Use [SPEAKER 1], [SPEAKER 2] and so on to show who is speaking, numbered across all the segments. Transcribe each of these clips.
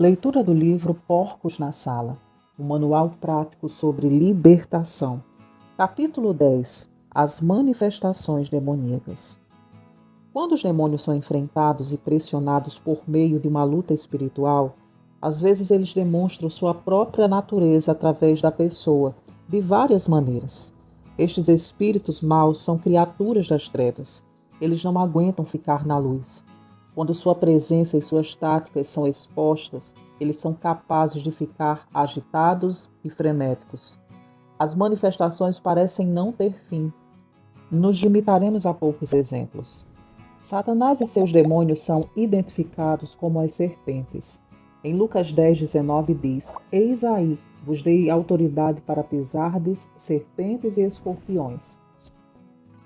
[SPEAKER 1] Leitura do livro Porcos na Sala, um manual prático sobre libertação. Capítulo 10. As manifestações demoníacas. Quando os demônios são enfrentados e pressionados por meio de uma luta espiritual, às vezes eles demonstram sua própria natureza através da pessoa, de várias maneiras. Estes espíritos maus são criaturas das trevas. Eles não aguentam ficar na luz. Quando sua presença e suas táticas são expostas, eles são capazes de ficar agitados e frenéticos. As manifestações parecem não ter fim. Nos limitaremos a poucos exemplos. Satanás e seus demônios são identificados como as serpentes. Em Lucas 10:19 diz: Eis aí, vos dei autoridade para pisardes serpentes e escorpiões.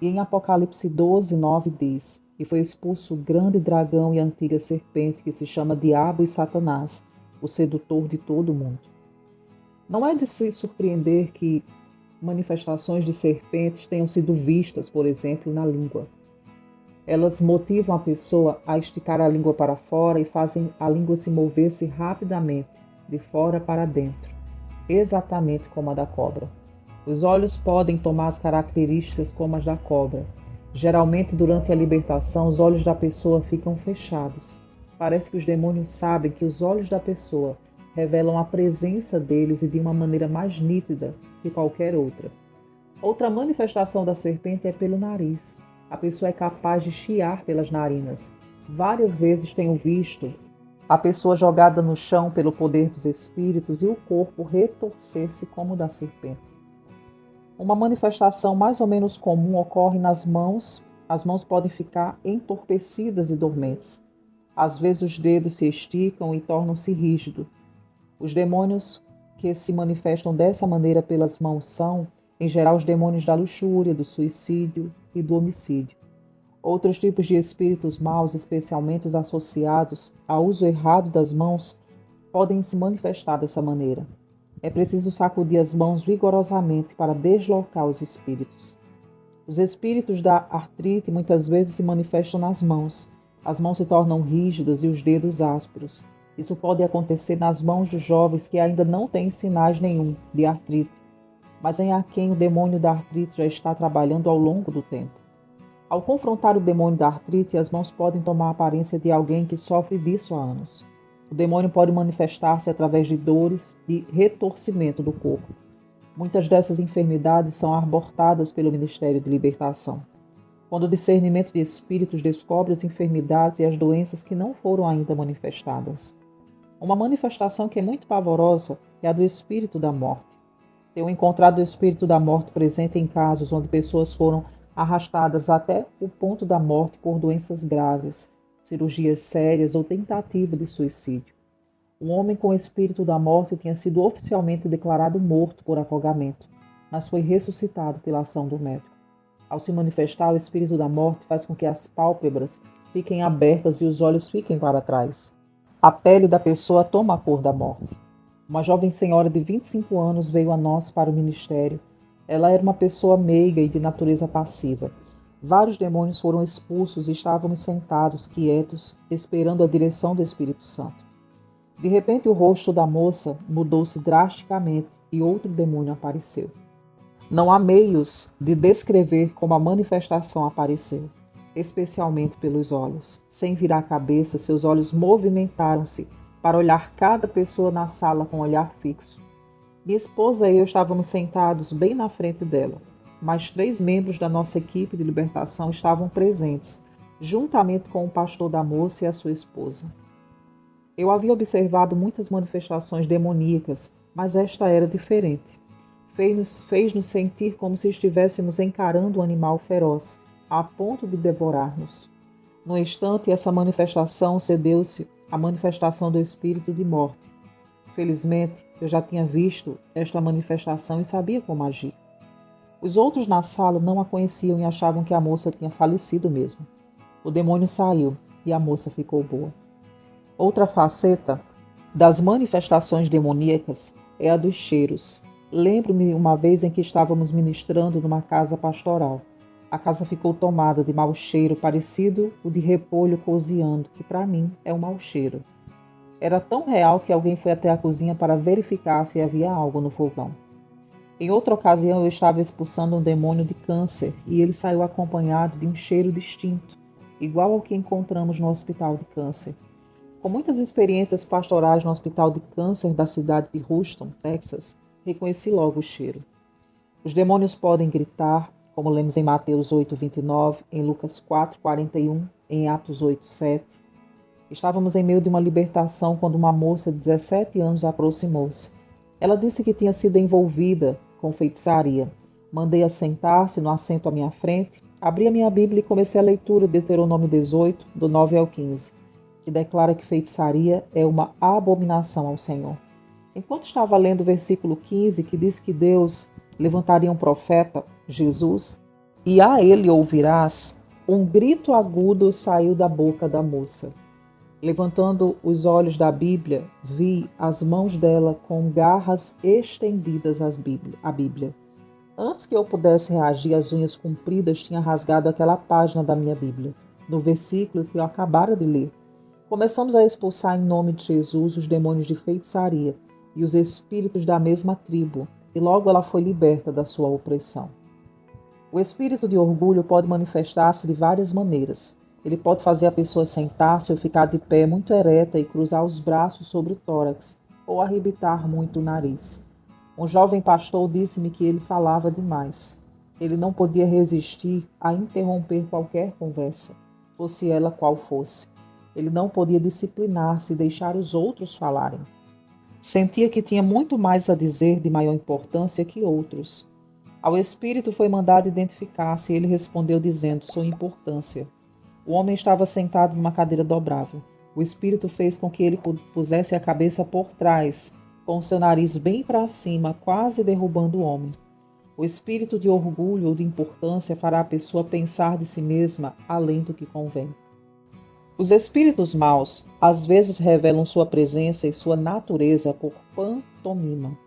[SPEAKER 1] E em Apocalipse 12:9 diz: E foi expulso o grande dragão e a antiga serpente, que se chama Diabo e Satanás, o sedutor de todo o mundo. Não é de se surpreender que manifestações de serpentes tenham sido vistas, por exemplo, na língua. Elas motivam a pessoa a esticar a língua para fora e fazem a língua se mover-se rapidamente, de fora para dentro, exatamente como a da cobra. Os olhos podem tomar as características como as da cobra. Geralmente, durante a libertação, os olhos da pessoa ficam fechados. Parece que os demônios sabem que os olhos da pessoa revelam a presença deles e de uma maneira mais nítida que qualquer outra. Outra manifestação da serpente é pelo nariz. A pessoa é capaz de chiar pelas narinas. Várias vezes tenho visto a pessoa jogada no chão pelo poder dos espíritos e o corpo retorcer-se como o da serpente. Uma manifestação mais ou menos comum ocorre nas mãos. As mãos podem ficar entorpecidas e dormentes. Às vezes os dedos se esticam e tornam-se rígidos. Os demônios que se manifestam dessa maneira pelas mãos são, em geral, os demônios da luxúria, do suicídio e do homicídio. Outros tipos de espíritos maus, especialmente os associados ao uso errado das mãos, podem se manifestar dessa maneira. É preciso sacudir as mãos vigorosamente para deslocar os espíritos. Os espíritos da artrite muitas vezes se manifestam nas mãos. As mãos se tornam rígidas e os dedos ásperos. Isso pode acontecer nas mãos dos jovens que ainda não têm sinais nenhum de artrite, mas em quem o demônio da artrite já está trabalhando ao longo do tempo. Ao confrontar o demônio da artrite, as mãos podem tomar a aparência de alguém que sofre disso há anos. O demônio pode manifestar-se através de dores e retorcimento do corpo. Muitas dessas enfermidades são abortadas pelo Ministério de Libertação. Quando o discernimento de espíritos descobre as enfermidades e as doenças que não foram ainda manifestadas. Uma manifestação que é muito pavorosa é a do espírito da morte. Tenho encontrado o espírito da morte presente em casos onde pessoas foram arrastadas até o ponto da morte por doenças graves, cirurgias sérias ou tentativa de suicídio. Um homem com o espírito da morte tinha sido oficialmente declarado morto por afogamento, mas foi ressuscitado pela ação do médico. Ao se manifestar, o espírito da morte faz com que as pálpebras fiquem abertas e os olhos fiquem para trás. A pele da pessoa toma a cor da morte. Uma jovem senhora de 25 anos veio a nós para o ministério. Ela era uma pessoa meiga e de natureza passiva. Vários demônios foram expulsos e estávamos sentados, quietos, esperando a direção do Espírito Santo. De repente, o rosto da moça mudou-se drasticamente e outro demônio apareceu. Não há meios de descrever como a manifestação apareceu, especialmente pelos olhos. Sem virar a cabeça, seus olhos movimentaram-se para olhar cada pessoa na sala com um olhar fixo. Minha esposa e eu estávamos sentados bem na frente dela. Mais 3 membros da nossa equipe de libertação estavam presentes, juntamente com o pastor da moça e a sua esposa. Eu havia observado muitas manifestações demoníacas, mas esta era diferente. Fez-nos sentir como se estivéssemos encarando um animal feroz, a ponto de devorar-nos. No instante, essa manifestação cedeu-se à manifestação do espírito de morte. Felizmente, eu já tinha visto esta manifestação e sabia como agir. Os outros na sala não a conheciam e achavam que a moça tinha falecido mesmo. O demônio saiu e a moça ficou boa. Outra faceta das manifestações demoníacas é a dos cheiros. Lembro-me uma vez em que estávamos ministrando numa casa pastoral. A casa ficou tomada de mau cheiro, parecido o de repolho cozinhando, que para mim é um mau cheiro. Era tão real que alguém foi até a cozinha para verificar se havia algo no fogão. Em outra ocasião, eu estava expulsando um demônio de câncer e ele saiu acompanhado de um cheiro distinto, igual ao que encontramos no hospital de câncer. Com muitas experiências pastorais no hospital de câncer da cidade de Houston, Texas, reconheci logo o cheiro. Os demônios podem gritar, como lemos em Mateus 8:29, em Lucas 4:41, em Atos 8:7. Estávamos em meio de uma libertação quando uma moça de 17 anos aproximou-se. Ela disse que tinha sido envolvida com feitiçaria. Mandei-a sentar-se no assento à minha frente, abri a minha Bíblia e comecei a leitura de Deuteronômio 18, do 9 ao 15, que declara que feitiçaria é uma abominação ao Senhor. Enquanto estava lendo o versículo 15, que diz que Deus levantaria um profeta, Jesus, e a ele ouvirás, um grito agudo saiu da boca da moça. Levantando os olhos da Bíblia, vi as mãos dela com garras estendidas à Bíblia. Antes que eu pudesse reagir, as unhas compridas tinham rasgado aquela página da minha Bíblia, no versículo que eu acabara de ler. Começamos a expulsar em nome de Jesus os demônios de feitiçaria e os espíritos da mesma tribo, e logo ela foi liberta da sua opressão. O espírito de orgulho pode manifestar-se de várias maneiras. Ele pode fazer a pessoa sentar-se ou ficar de pé muito ereta e cruzar os braços sobre o tórax, ou arrebitar muito o nariz. Um jovem pastor disse-me que ele falava demais. Ele não podia resistir a interromper qualquer conversa, fosse ela qual fosse. Ele não podia disciplinar-se e deixar os outros falarem. Sentia que tinha muito mais a dizer de maior importância que outros. Ao espírito foi mandado identificar-se e ele respondeu dizendo sua importância. O homem estava sentado numa cadeira dobrável. O espírito fez com que ele pusesse a cabeça por trás, com seu nariz bem para cima, quase derrubando o homem. O espírito de orgulho ou de importância fará a pessoa pensar de si mesma além do que convém. Os espíritos maus às vezes revelam sua presença e sua natureza por pantomima.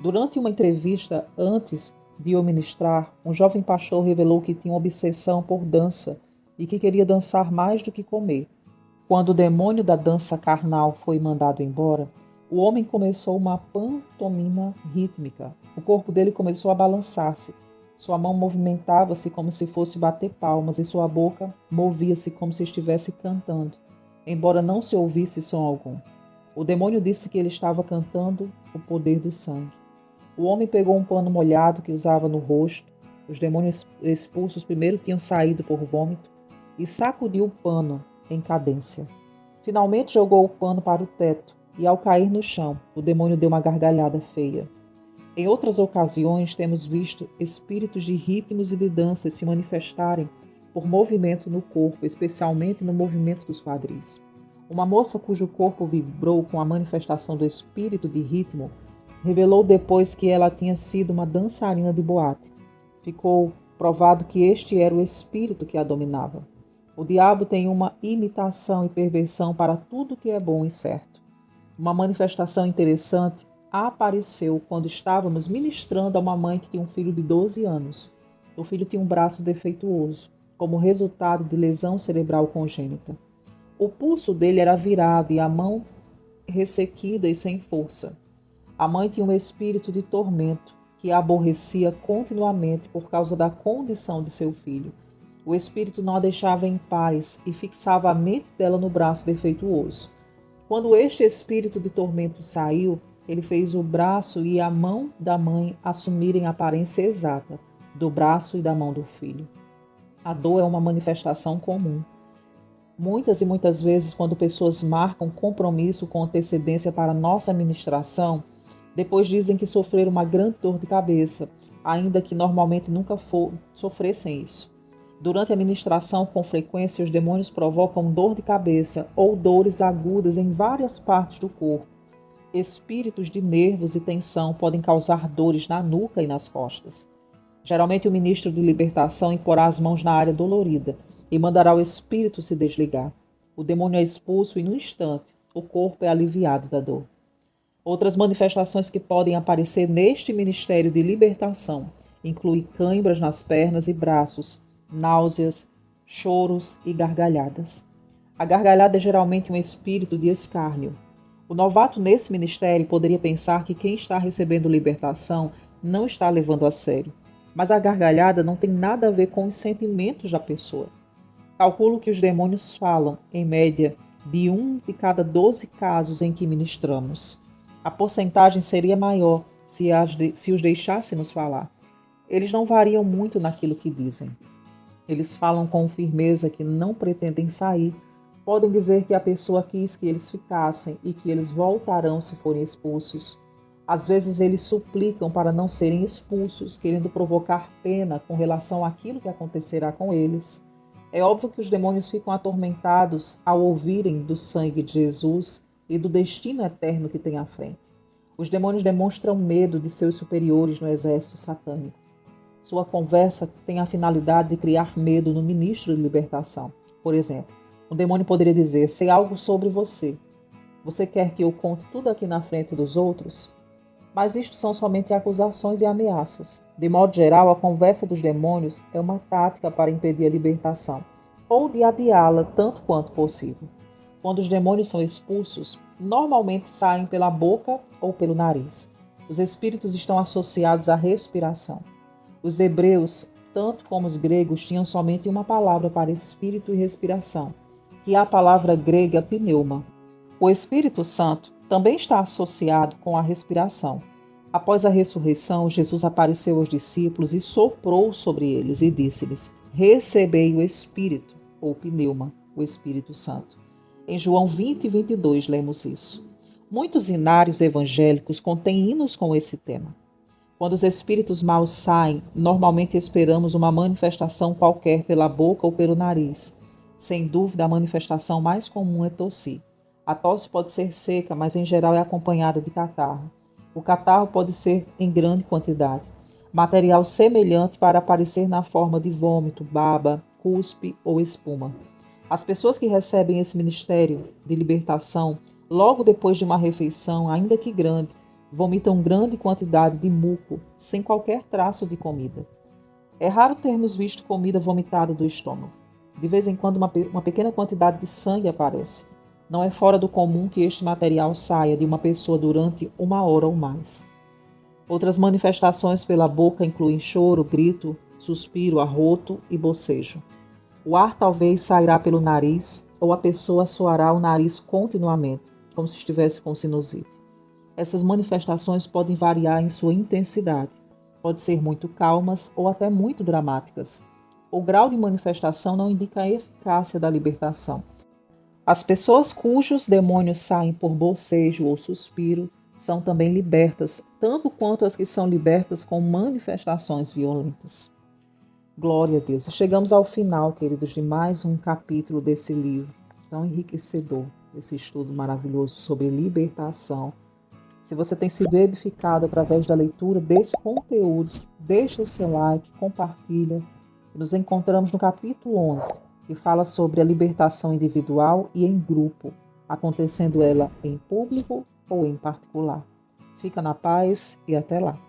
[SPEAKER 1] Durante uma entrevista antes de eu ministrar, um jovem pastor revelou que tinha uma obsessão por dança e que queria dançar mais do que comer. Quando o demônio da dança carnal foi mandado embora, o homem começou uma pantomima rítmica. O corpo dele começou a balançar-se. Sua mão movimentava-se como se fosse bater palmas e sua boca movia-se como se estivesse cantando, embora não se ouvisse som algum. O demônio disse que ele estava cantando o poder do sangue. O homem pegou um pano molhado que usava no rosto. Os demônios expulsos primeiro tinham saído por vômito e sacudiu o pano em cadência. Finalmente jogou o pano para o teto e, ao cair no chão, o demônio deu uma gargalhada feia. Em outras ocasiões, temos visto espíritos de ritmos e de danças se manifestarem por movimento no corpo, especialmente no movimento dos quadris. Uma moça cujo corpo vibrou com a manifestação do espírito de ritmo revelou depois que ela tinha sido uma dançarina de boate. Ficou provado que este era o espírito que a dominava. O diabo tem uma imitação e perversão para tudo que é bom e certo. Uma manifestação interessante apareceu quando estávamos ministrando a uma mãe que tinha um filho de 12 anos. O filho tinha um braço defeituoso, como resultado de lesão cerebral congênita. O pulso dele era virado e a mão ressequida e sem força. A mãe tinha um espírito de tormento que a aborrecia continuamente por causa da condição de seu filho. O espírito não a deixava em paz e fixava a mente dela no braço defeituoso. Quando este espírito de tormento saiu, ele fez o braço e a mão da mãe assumirem a aparência exata do braço e da mão do filho. A dor é uma manifestação comum. Muitas e muitas vezes, quando pessoas marcam compromisso com antecedência para nossa ministração, depois dizem que sofreram uma grande dor de cabeça, ainda que normalmente nunca sofressem isso. Durante a ministração, com frequência, os demônios provocam dor de cabeça ou dores agudas em várias partes do corpo. Espíritos de nervos e tensão podem causar dores na nuca e nas costas. Geralmente, o ministro de libertação imporá as mãos na área dolorida e mandará o espírito se desligar. O demônio é expulso e, no instante, o corpo é aliviado da dor. Outras manifestações que podem aparecer neste ministério de libertação incluem cãibras nas pernas e braços, náuseas, choros e gargalhadas. A gargalhada é geralmente um espírito de escárnio. O novato nesse ministério poderia pensar que quem está recebendo libertação não está levando a sério, mas a gargalhada não tem nada a ver com os sentimentos da pessoa. Calculo que os demônios falam, em média, de 1 de cada 12 casos em que ministramos. A porcentagem seria maior se os deixássemos falar. Eles não variam muito naquilo que dizem. Eles falam com firmeza que não pretendem sair. Podem dizer que a pessoa quis que eles ficassem e que eles voltarão se forem expulsos. Às vezes eles suplicam para não serem expulsos, querendo provocar pena com relação àquilo que acontecerá com eles. É óbvio que os demônios ficam atormentados ao ouvirem do sangue de Jesus e do destino eterno que tem à frente. Os demônios demonstram medo de seus superiores no exército satânico. Sua conversa tem a finalidade de criar medo no ministro de libertação. Por exemplo, um demônio poderia dizer: sei algo sobre você. Você quer que eu conte tudo aqui na frente dos outros? Mas isto são somente acusações e ameaças. De modo geral, a conversa dos demônios é uma tática para impedir a libertação, ou de adiá-la tanto quanto possível. Quando os demônios são expulsos, normalmente saem pela boca ou pelo nariz. Os espíritos estão associados à respiração. Os hebreus, tanto como os gregos, tinham somente uma palavra para espírito e respiração, que é a palavra grega pneuma. O Espírito Santo também está associado com a respiração. Após a ressurreição, Jesus apareceu aos discípulos e soprou sobre eles e disse-lhes: recebei o Espírito, ou pneuma, o Espírito Santo. Em João 20 e 22 lemos isso. Muitos hinários evangélicos contêm hinos com esse tema. Quando os espíritos maus saem, normalmente esperamos uma manifestação qualquer pela boca ou pelo nariz. Sem dúvida, a manifestação mais comum é tossir. A tosse pode ser seca, mas em geral é acompanhada de catarro. O catarro pode ser em grande quantidade. Material semelhante para aparecer na forma de vômito, baba, cuspe ou espuma. As pessoas que recebem esse ministério de libertação, logo depois de uma refeição, ainda que grande, vomitam grande quantidade de muco, sem qualquer traço de comida. É raro termos visto comida vomitada do estômago. De vez em quando, uma pequena quantidade de sangue aparece. Não é fora do comum que este material saia de uma pessoa durante 1 hora ou mais. Outras manifestações pela boca incluem choro, grito, suspiro, arroto e bocejo. O ar talvez sairá pelo nariz ou a pessoa assoará o nariz continuamente, como se estivesse com sinusite. Essas manifestações podem variar em sua intensidade. Pode ser muito calmas ou até muito dramáticas. O grau de manifestação não indica a eficácia da libertação. As pessoas cujos demônios saem por bocejo ou suspiro são também libertas, tanto quanto as que são libertas com manifestações violentas. Glória a Deus. Chegamos ao final, queridos, de mais um capítulo desse livro tão enriquecedor, esse estudo maravilhoso sobre libertação. Se você tem sido edificado através da leitura desse conteúdo, deixa o seu like, compartilha. Nos encontramos no capítulo 11, que fala sobre a libertação individual e em grupo, acontecendo ela em público ou em particular. Fica na paz e até lá.